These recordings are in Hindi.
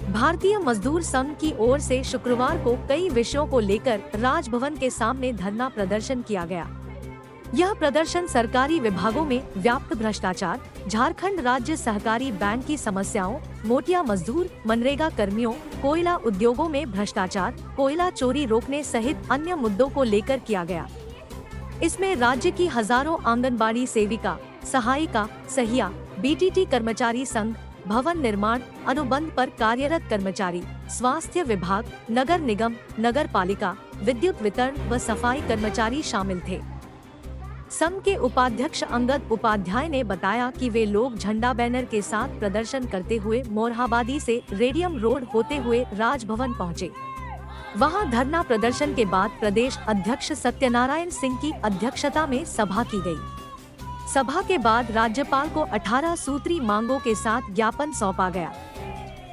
भारतीय मजदूर संघ की ओर से शुक्रवार को कई विषयों को लेकर राजभवन के सामने धरना प्रदर्शन किया गया। यह प्रदर्शन सरकारी विभागों में व्याप्त भ्रष्टाचार, झारखंड राज्य सहकारी बैंक की समस्याओं, मोटिया मजदूर, मनरेगा कर्मियों, कोयला उद्योगों में भ्रष्टाचार, कोयला चोरी रोकने सहित अन्य मुद्दों को लेकर किया गया। इसमें राज्य की हजारों आंगनबाड़ी सेविका, सहायिका, सहिया, बीटीटी कर्मचारी संघ, भवन निर्माण अनुबंध पर कार्यरत कर्मचारी, स्वास्थ्य विभाग, नगर निगम, नगर पालिका, विद्युत वितरण व सफाई कर्मचारी शामिल थे। संघ के उपाध्यक्ष अंगद उपाध्याय ने बताया कि वे लोग झंडा बैनर के साथ प्रदर्शन करते हुए मोरहाबादी से रेडियम रोड होते हुए राजभवन पहुंचे। वहां धरना प्रदर्शन के बाद प्रदेश अध्यक्ष सत्यनारायण सिंह की अध्यक्षता में सभा की गई। सभा के बाद राज्यपाल को 18 सूत्री मांगों के साथ ज्ञापन सौंपा गया।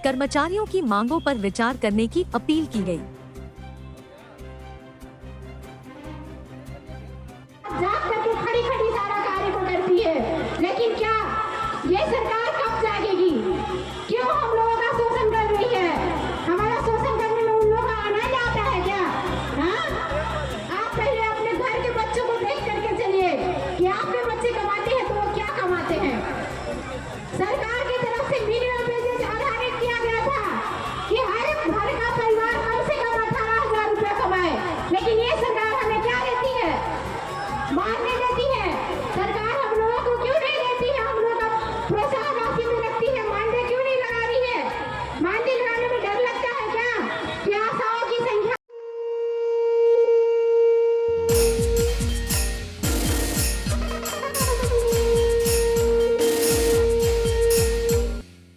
कर्मचारियों की मांगों पर विचार करने की अपील की गई।